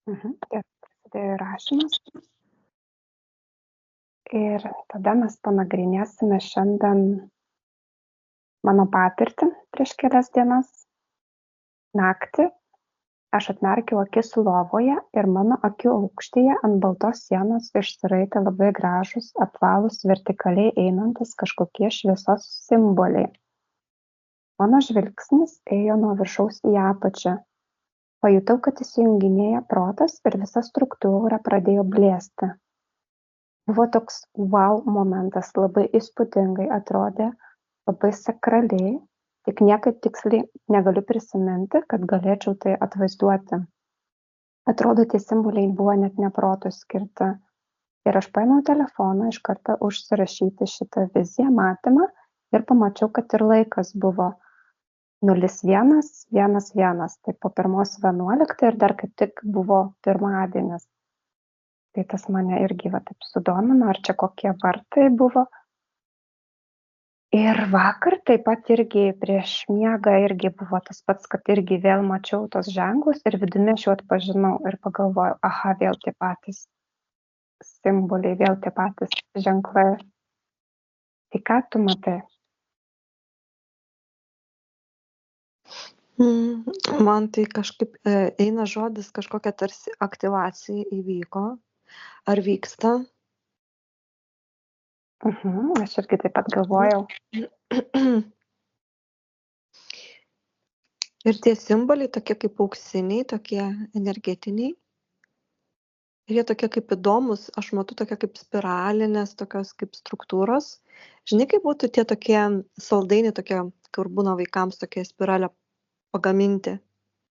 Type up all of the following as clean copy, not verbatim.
Ir prasidėjo rašymas. Ir tada mes panagrinėsime šiandien mano patirtį prieš kelias dienas. Naktį aš atmerkiau akis lovoje ir mano akių aukštyje ant baltos sienos išsiraitė labai gražūs, apvalūs, vertikaliai einantis kažkokie šviesos simboliai. Mano žvilgsnis ėjo nuo viršaus į apačią. Pajutau, kad įsijunginėja protas ir visa struktūra pradėjo blėsti. Buvo toks wow momentas, labai įspūdingai atrodė, labai sakraliai, tik niekaip tiksliai negaliu prisiminti, kad galėčiau tai atvaizduoti. Atrodo, tie simboliai buvo net ne protui skirti. Ir aš paėmiau telefoną iš karto užsirašyti šitą viziją, matymą ir pamačiau, kad ir laikas buvo 0111, tai po 1:11 ir dar kaip tik buvo pirmadienis. Tai tas mane irgi taip sudomino, ar čia kokie vartai buvo. Ir vakar taip pat irgi prieš miegą irgi buvo tas pats, kad irgi vėl mačiau tos ženklus ir vidumi aš jau atpažinau ir pagalvojau, aha, vėl tie patys simboliai, vėl tie patys ženklai. Tai ką tu matai? Man tai kažkaip eina žodis, kažkokia tarsi aktyvacija įvyko. Ar vyksta? Aš irgi taip pat galvojau. Ir tie simboliai tokie kaip auksiniai, tokie energetiniai. Ir jie tokie kaip įdomus, aš matau tokie kaip spiralinės, tokios kaip struktūros. Žinai, kaip būtų tie tokie saldainiai, tokie, kur būna vaikams tokie spiralė pagaminti.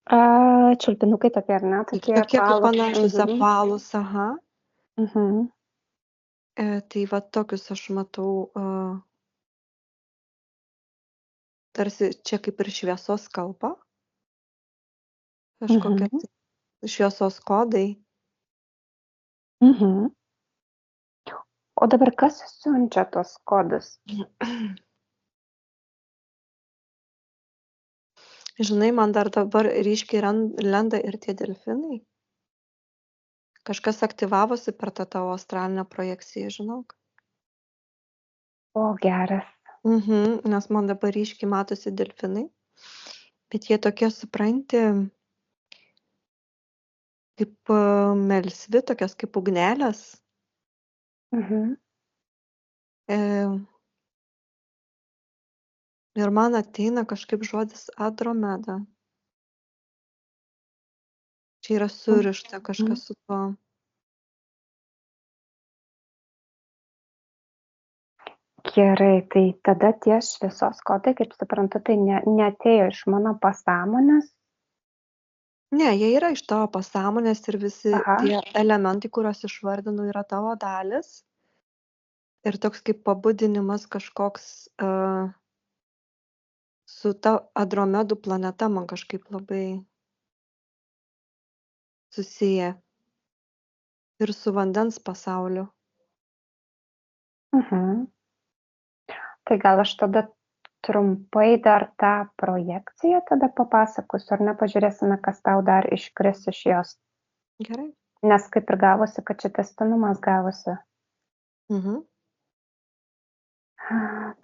Čiulpinukai tokie, ar ne? Tokie kaip panašus apvalūs, aha. Tai va tokius aš matau, tarsi čia kaip ir šviesos kalba, kažkokie šviesos kodai. O dabar kas siunčia tos kodus? Žinai, man dar dabar ryškiai lenda ir tie delfinai. Kažkas aktyvavosi per tą tavo astralinę projekciją, žinok. O, geras. Nes man dabar ryškiai matosi delfinai. Bet jie tokie, supranti, kaip melsvi, tokios kaip ugnelės. Ir man ateina kažkaip žodis Andromeda. Čia yra surišta kažkas su tuo. Gerai, tai tada tie šviesos kodai, kaip suprantu, tai neatėjo iš mano pasąmonės. Ne, jie yra iš tavo pasąmonės ir visi tie elementai, kuriuos išvardinu, yra tavo dalis. Ir toks kaip pabudinimas kažkoks su ta Andromedų planeta man kažkaip labai susiję. Ir su vandens pasauliu. Tai gal aš tada trumpai dar tą projekciją tada papasakosiu, ar ne, pažiūrėsime, kas tau dar iškris iš jos. Gerai. Nes kaip ir gavosi, kad čia tęstinumas gavosi.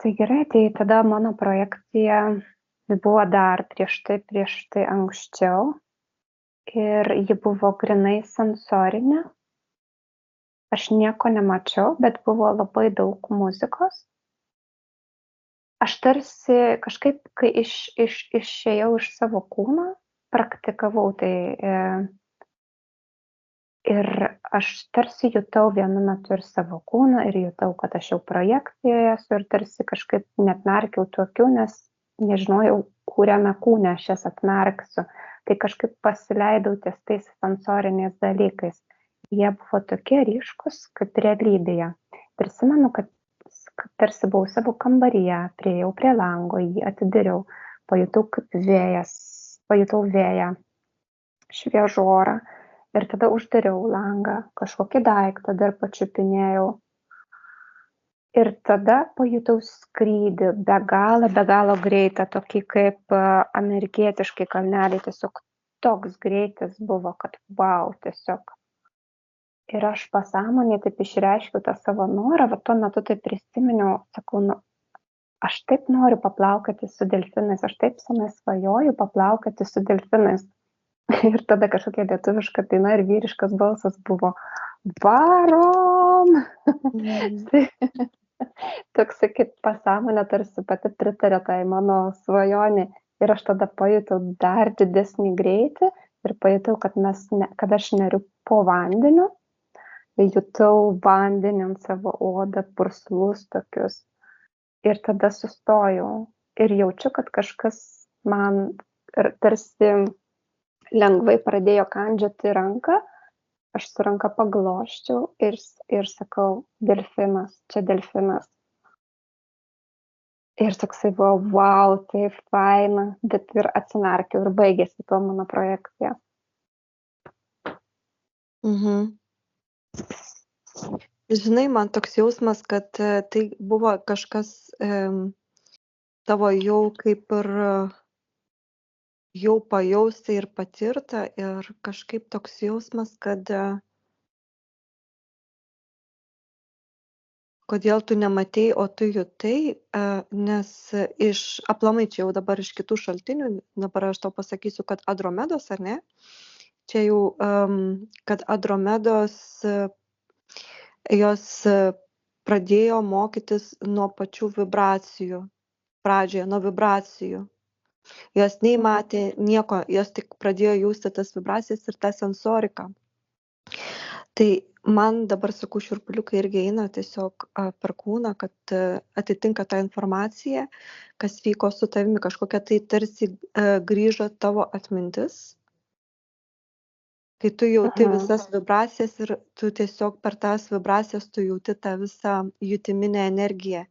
Tai gerai, tai tada mano projekcija buvo dar prieš tai anksčiau ir ji buvo grynai sensorinė. Aš nieko nemačiau, bet buvo labai daug muzikos. Aš tarsi kažkaip, kai išėjau iš savo kūno, praktikavau tai ir aš tarsi jutau vienu metu ir savo kūną ir jutau, kad aš jau projekcijoje esu ir tarsi kažkaip neatmerkiau tų akių, nes nežinojau, kuriame kūne aš jas atmerksiu. Tai kažkaip pasileidau ties tais sensoriniais dalykais. Jie buvo tokie ryškus, kaip realybėje. Prisimenu, kad tarsi buvau savo kambaryje, priėjau prie lango, jį atidariau, pajutau kaip pajutau vėją, šviežų orą ir tada uždariau langą, kažkokį daiktą dar pačiupinėjau. Ir tada pajutau skrydį, be galo greitą, tokį kaip amerikietiškai kalneliai, tiesiog toks greitis buvo, kad wow, tiesiog. Ir aš pasąmonėj taip išreiškiau tą savo norą, va tuo metu tai prisiminiau, sakau, nu, aš taip noriu paplaukioti su delfinais, aš taip senai svajoju paplaukioti su delfinais. Ir tada kažkokia lietuviška daina ir vyriškas balsas buvo, varom! Mhm. Tai toksai kaip pasąmonė tarsi pati pritarė tai mano svajonė. Ir aš tada pajutau dar didesnį greitį ir pajutau, kad aš neriu po vandeniu. Jutau vandenį ant savo odą, purslus tokius. Ir tada sustojau. Ir jaučiu, kad kažkas man tarsi lengvai pradėjo kandžioti ranką. Aš su ranka pagloščiau ir sakau, delfinas, čia delfinas. Ir toksai buvo, wow, taip faina, bet ir atsimerkiau ir baigėsi tuo mano projekcija. Mhm. Žinai, man toks jausmas, kad tai buvo kažkas tavo jau kaip ir jau pajausta ir patirta ir kažkaip toks jausmas, kad kodėl tu nematei, o tu jutai, nes aplamai čia jau dabar iš kitų šaltinių, dabar aš tau pasakysiu, kad Andromedos, ar ne? Čia jau, kad Andromedos jos pradėjo mokytis nuo pačių vibracijų, pradžioje nuo vibracijų. Jos nei matė nieko, jos tik pradėjo jausti tas vibracijas ir tą sensoriką. Tai man dabar, sakau, šiurpuliukai irgi eina tiesiog per kūną, kad atitinka tą informaciją, kas vyko su tavimi, kažkokia tai tarsi grįžo tavo atmintis, kai tu jauti visas vibracijas ir tu tiesiog per tas vibracijas tu jauti tą visą jutiminę energiją.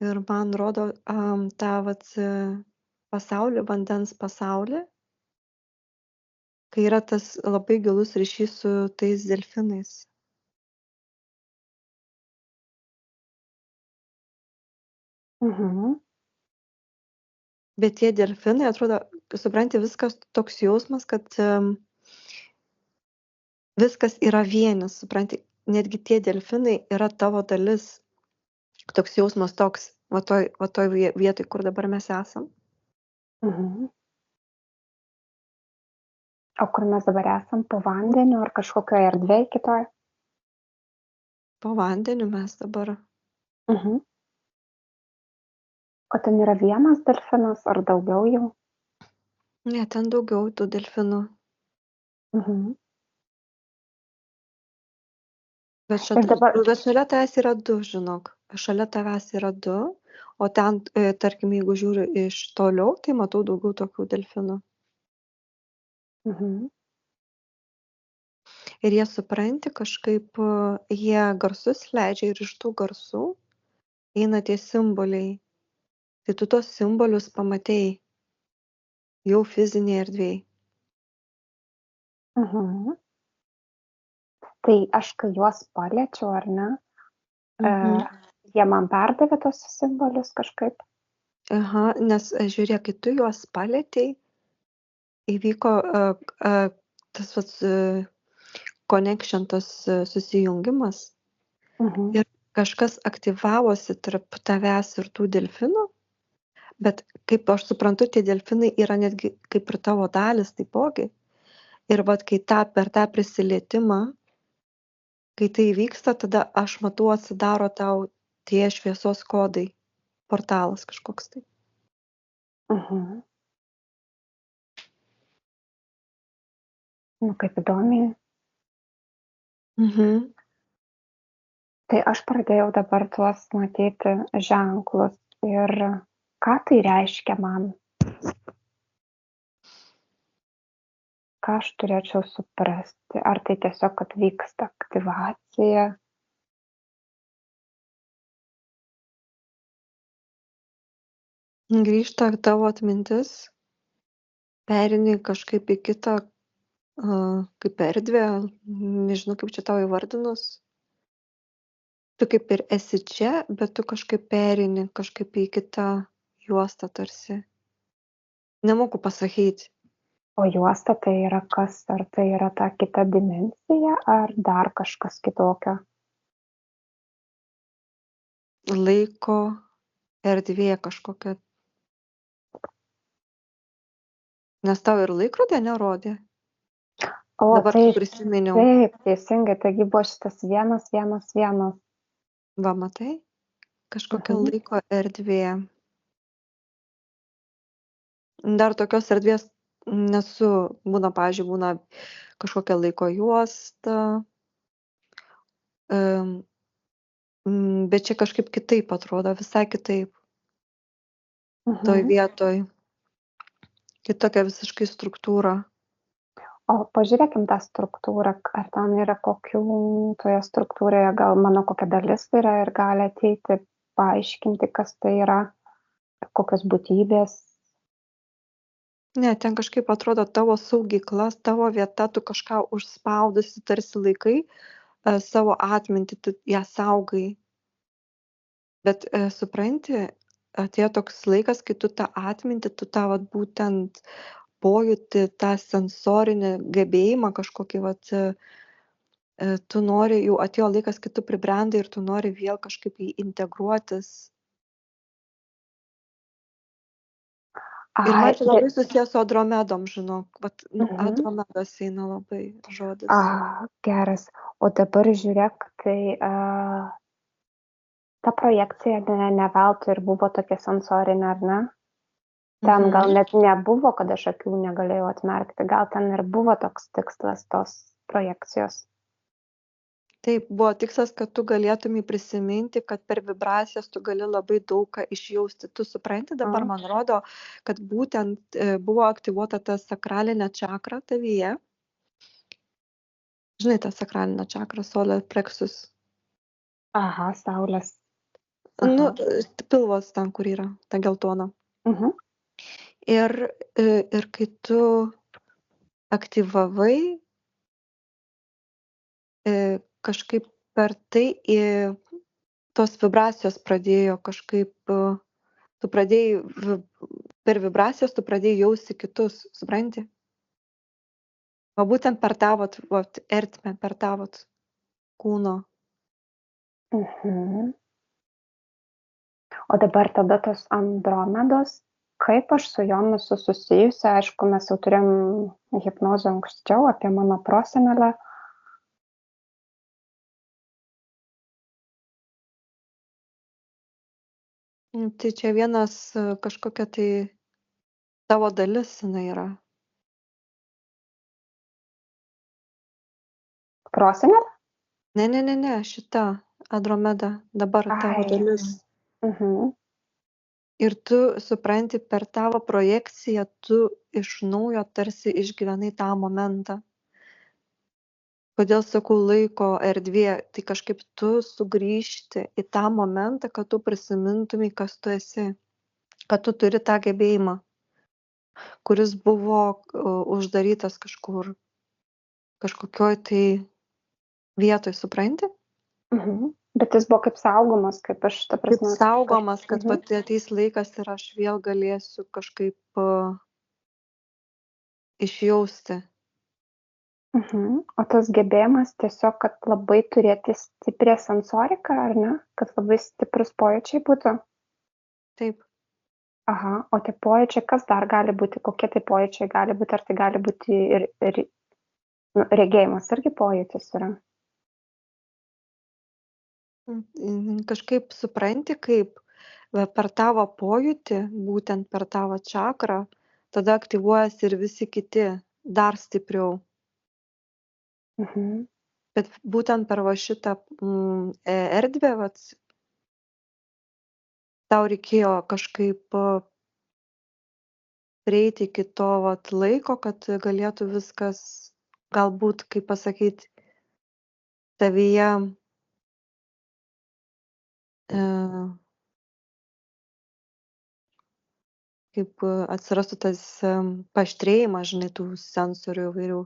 Ir man rodo tą pasaulį, vandens pasaulį, kai yra tas labai gilus ryšys su tais delfinais. Bet tie delfinai, atrodo, supranti, viskas toks jausmas, kad viskas yra vienis, supranti, netgi tie delfinai yra tavo dalis. Toks jausmas toks, va toj vietoj, kur dabar mes esam. O kur mes dabar esam, po vandeniu ar kažkokioje erdvėje kitoje? Po vandeniu mes dabar. O ten yra vienas delfinas ar daugiau jau? Ne, ten daugiau tų delfinų. Bet šalia tavęs yra du, žinok. Šalia tavęs yra du, o ten, tarkim, jeigu žiūriu iš toliau, tai matau daugiau tokių delfinų. Ir jie supranti kažkaip, jie garsus leidžia ir iš tų garsų eina tie simboliai. Tai tu tos simbolius pamatei jau fizinėje erdvėje. Tai aš, kai juos paliečiau, ar ne, jie man perdavė tos simbolius kažkaip? Aha, nes žiūrėk, kai tu juos palietei, įvyko tas connection, tas susijungimas ir kažkas aktyvavosi tarp tavęs ir tų delfinų, bet kaip aš suprantu, tie delfinai yra netgi kaip ir tavo dalis taipogi. Ir kai per tą prisilietimą, kai tai vyksta, tada aš matau, atsidaro tau tie šviesos kodai, portalas kažkoks tai. Nu, kaip įdomiai. Tai aš pradėjau dabar tuos matyti ženklus ir ką tai reiškia man? Ką aš turėčiau suprasti? Ar tai tiesiog, kad vyksta aktyvacija? Grįžta tavo atmintis, perini kažkaip į kitą, kaip erdvę, nežinau kaip čia tau įvardinus. tu kaip ir esi čia, bet tu kažkaip pereini kažkaip į kitą juostą tarsi. Nemoku pasakyti. O juosta tai yra kas? Ar tai yra ta kita dimensija, ar dar kažkas kitokio? Laiko erdvė kažkokia. Nes tau ir laikrodė nerodė. O, Dabar taip, prisiminiau. taip, teisingai, taigi buvo šitas 111. Va, matai? Kažkokia Mhm. laiko erdvė. Dar tokios erdvės nesu. Būna, pavyzdžiui, būna kažkokia laiko juosta. Bet čia kažkaip kitaip atrodo, visai kitaip. Toj Mhm. vietoj. Kitokia visiškai struktūra. O pažiūrėkim tą struktūrą, ar ten yra kokių toje struktūroje, gal mano kokia dalis yra ir gali ateiti paaiškinti, kas tai yra, kokios būtybės. Ne, ten kažkaip atrodo tavo saugykla, tavo vieta, tu kažką užspaudusi tarsi laikai savo atmintį, tu ją saugai. Bet supranti, atėjo toks laikas, kai tu tą atmintį, tu tą vat, būtent pojūtį, tą sensorinį gebėjimą kažkokį, vat, tu nori, jau atėjo laikas, kai tu pribrendai ir tu nori vėl kažkaip į integruotis. Ir man Ai, čia labai susijęs su Adromedom, žinok. Vat, mhm. Adromedas eina labai žodis. Geras. O dabar žiūrėk, tai ta projekcija ne veltui ir buvo tokia sensorinė, ar ne? Ten gal net nebuvo, kad aš akių negalėjau atmerkti, gal ten ir buvo toks tikslas tos projekcijos. Taip, buvo tikslas, kad tu galėtum prisiminti, kad per vibracijas tu gali labai daug ką išjausti. Tu supranti, dabar man rodo, kad būtent buvo aktyvuota ta sakralinė čakra tavyje. Žinai, ta sakralinė čakra, solar plexus. Aha, saulės. Nu, pilvas ten, kur yra, ta geltona. Mhm. Ir kai tu aktyvavai, kažkaip per tai tos vibracijos pradėjo kažkaip, tu pradėjai, per vibracijas tu pradėjai jausti kitus, supranti? Va būtent per tą vat ertmę, per tą vat kūno. Mhm. O dabar tada tos Andromedos, kaip aš su jom esu susijusi, aišku, mes jau turėjom hipnozę anksčiau apie mano prosenelę. Tai čia vienas kažkokia tai tavo dalis jinai yra. Prosenelė? Ne, šita Andromeda dabar tavo dalis. Mhm. Ir tu supranti, per tavo projekciją tu iš naujo tarsi išgyvenai tą momentą. Kodėl sakau laiko erdvė, tai kažkaip tu sugrįžti į tą momentą, kad tu prisimintumai, kas tu esi, kad tu turi tą gebėjimą, kuris buvo uždarytas kažkur, kažkokioj tai vietoj, supranti? Mhm. Bet jis buvo kaip saugomas, kaip aš, ta Kaip prasme. saugomas, kad Mhm. vat ateis laikas ir aš vėl galėsiu kažkaip išjausti. Mhm. O tas gebėjimas tiesiog, kad labai turėti stiprią sensoriką, ar ne? Kad labai stiprus pojūčiai būtų. Taip. Aha, o tie pojūčiai, kas dar gali būti, kokie tai pojūčiai gali būti, ar tai gali būti ir regėjimas irgi pojūtis yra. Kažkaip supranti, kaip per tavo pojūtį, būtent per tavo čakrą, tada aktyvuojasi ir visi kiti dar stipriau. Mhm. Bet būtent per va šitą erdvę, vat, tau reikėjo kažkaip prieiti iki to vat laiko, kad galėtų viskas, galbūt, kaip pasakyti, tavyje kaip atsirastų tas paaštrėjimas, žinai, tų sensorių įvairių.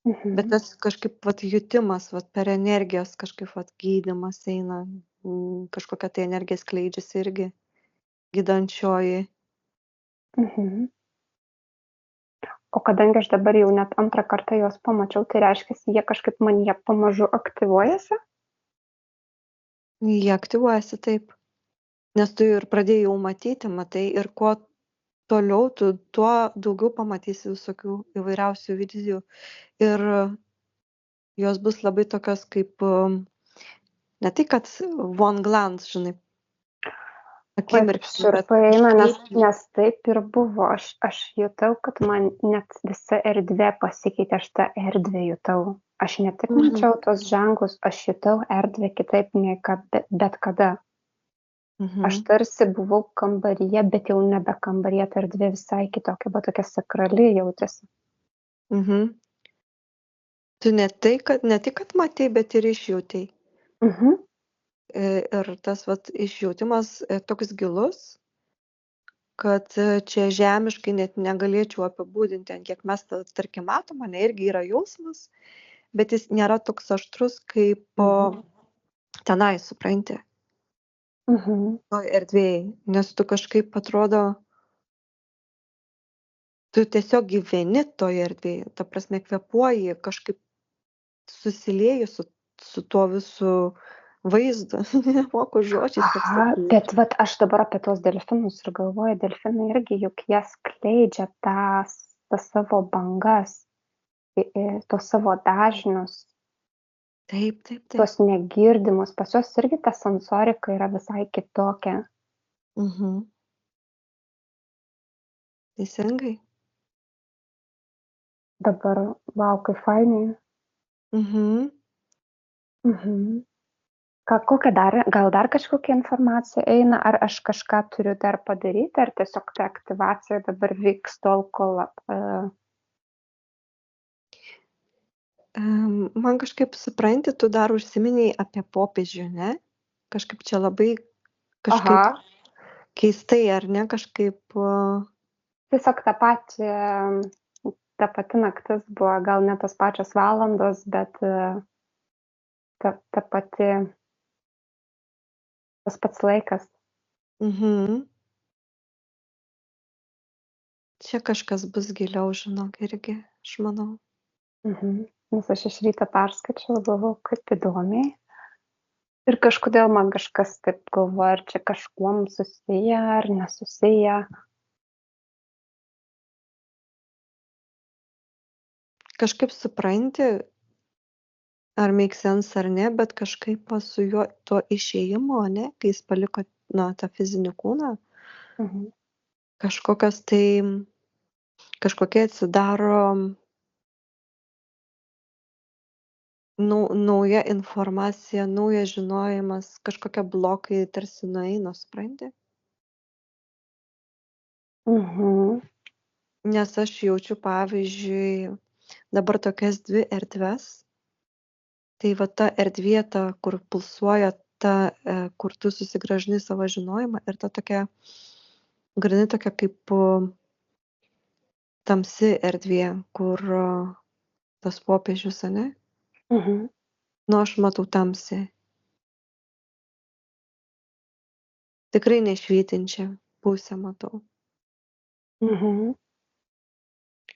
Bet Mhm. tas kažkaip vat jutimas, vat per energijas kažkaip vat gydymas eina, kažkokia tai energija skleidžiasi irgi gydančioji. Mhm. O kadangi aš dabar jau net antrą kartą juos pamačiau, tai reiškiasi, jie kažkaip manyje pamažu aktyvuojasi? Jie aktyvuojasi taip, nes tu ir pradėjai jau matyti, matai, ir kuo toliau tu, tuo daugiau pamatysi visokių įvairiausių vizijų. Ir jos bus labai tokios kaip, ne tai kad von glans, žinai, Oi, akimirksniu, bet šiurpai eina, kažkaip, nes taip ir buvo. Aš jutau, kad man net visa erdvė pasikeitė, aš tą erdvę jutau. Aš ne tik mhm, mačiau tos ženklus, aš jutau erdvę kitaip nei kad, bet kada. Aš mhm, tarsi buvau kambaryje, bet jau nebe kambaryje, ta erdvė visai kitokia, buvo tokia sakrali jautėsi. mhm. Tu ne tik, kad matei, bet ir išjautei. Mhm. Ir tas vat išjautimas toks gilus, kad čia žemiškai net negalėčiau apibūdinti, ant kiek mes tarkim matom, ane irgi yra jausmas, bet jis nėra toks aštrus kaip Mhm. tenai, supranti, Mhm. toj erdvėj, nes tu kažkaip atrodo, tu tiesiog gyveni toj erdvėj, ta prasme kvėpuoji, kažkaip susilieji su tuo visu vaizdu, nemoku žodžiais Aha, apsakyti. bet vat aš dabar apie tuos delfinus ir galvoju, delfinai irgi juk jie skleidžia tas savo bangas, tuos savo dažnius, Taip, taip, taip. tuos negirdimus. Pas juos irgi ta sensorika yra visai kitokia. Mhm. Teisingai. Dabar, vau, kaip fainai. Mhm. Mhm. Gal dar kažkokia informacija eina, ar aš kažką turiu dar padaryti, ar tiesiog ta aktyvacija dabar vyks tol, kol Man kažkaip supranti, tu dar užsiminei apie popiežių, ne? Kažkaip čia labai, aha, kažkaip keistai, ar ne? Kažkaip, tiesiog ta pati naktis buvo, gal ne tos pačios valandos, bet ta pati, tas pats laikas. mhm. Čia kažkas bus giliau, žinok, irgi, aš manau. Mhm. Nes aš iš ryto perskaičiau, galvoju, kaip įdomiai. Ir kažkodėl man kažkas taip galvoja, ar čia kažkuom susiję, ar nesusiję. Kažkaip supranti, ar make sense ar ne, bet kažkaip va su juo tuo išėjimu, ne, kai jis paliko, na, tą fizinį kūną, Mhm. kažkokios tai, kažkokie atsidaro nauja informacija, naujas žinojimas, kažkokie blokai tarsi nueina, supranti? Mhm. Nes aš jaučiu, pavyzdžiui, dabar tokias dvi erdves. Tai va ta erdvė, ta, kur pulsuoja, ta, kur tu susigrąžini savo žinojimą ir ta tokia, grinai tokia kaip tamsi erdvė, kur tas popiežius, ane? Mhm. Nu, aš matau tamsiai. Tikrai nešvytinčią pusę matau. Mhm.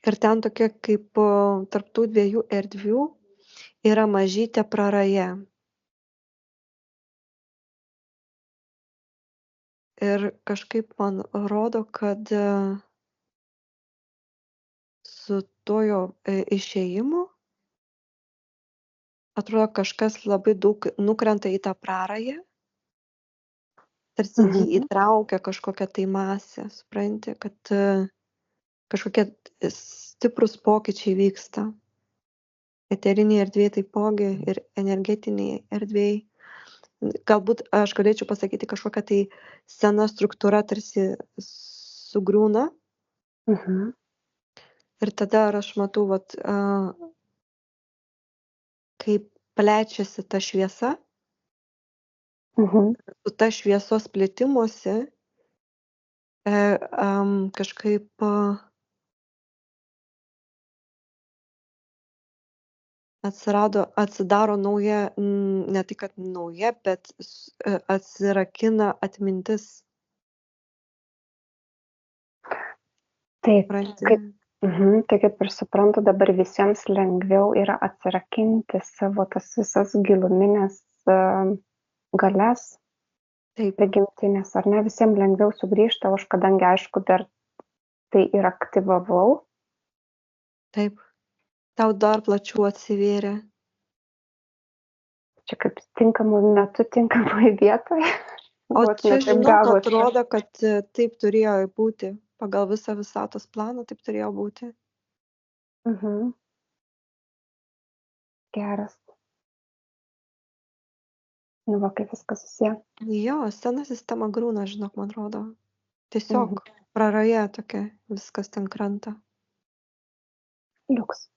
Ir ten tokia kaip tarp tų dviejų erdvių yra mažytė praraja. Ir kažkaip man rodo, kad su tuo jo išėjimu atrodo kažkas labai daug nukrenta į tą prarają, tarsi jį Mhm. įtraukia kažkokia tai masė, supranti, kad kažkokie stiprūs pokyčiai vyksta. Eterinėje erdvėje taipogi ir energetinėje erdvėje. Galbūt aš galėčiau pasakyti kažkokia tai sena struktūra tarsi sugriūna Mhm. ir tada ar aš matau, vat, kaip plečiasi ta šviesa, Mhm. su ta šviesos plėtimuose kažkaip atsidaro nauja, ne tai kad nauja, bet atsirakina atmintis. Taip, Supranti? tai kaip ir suprantu, dabar visiems lengviau yra atsirakinti savo tas visas giluminės galias, Taip, prigimtinės, ar ne, visiems lengviau sugrįžta, aš kadangi aišku dar tai ir aktyvavau, taip. Tau dar plačiau atsivėrė. čia kaip tinkamu metu, tinkamoje vietoje. O Vos čia, ne taip žinok, gavosi. atrodo, kad taip turėjo būti. Pagal visą visatos planą taip turėjo būti. Mhm. Geras. Nu, va, kaip viskas susiję. Jo, sena sistema grūna, žinok, man atrodo. Tiesiog Mhm. praraja tokia, viskas ten krenta. Liuks.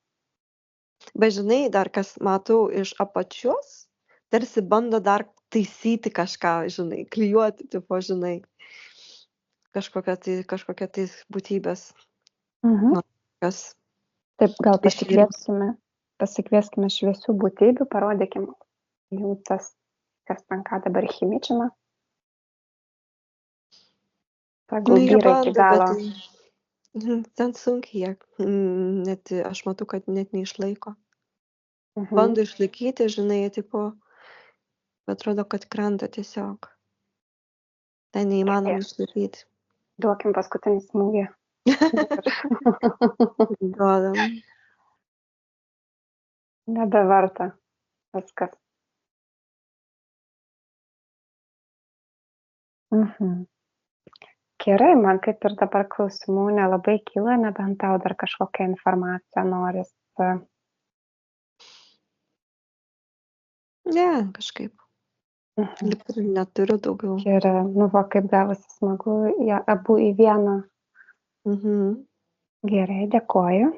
Bet žinai, dar kas matau iš apačios, tarsi bando dar taisyti kažką, žinai, klijuoti, tipo, žinai, kažkokia tai būtybės. Mhm. Nu, kas Taip, gal išlindo. pasikvieskime šviesių būtybių, parodykim jų tas, kas ten ką dabar chimičina. Nu, Tegul jie vyrai iki bando, galo. bet ten sunkiai jie, net aš matau, kad net neišlaiko. Mhm. Bando išlaikyti, žinai, tipo, bet atrodo, kad krenta tiesiog. Tai neįmanoma išlaikyti. Duokim paskutinį smūgį. Duodam. Nebeverta viskas. Mhm. Gerai, man kaip ir dabar klausimų nelabai kyla, nebent tau dar kažkokią informaciją noris. Ne, kažkaip. Mhm. Lyg ir neturiu daugiau. Gerai, nu va, kaip gavosi smagu, abu į vieną. Mhm. Gerai, dėkoju.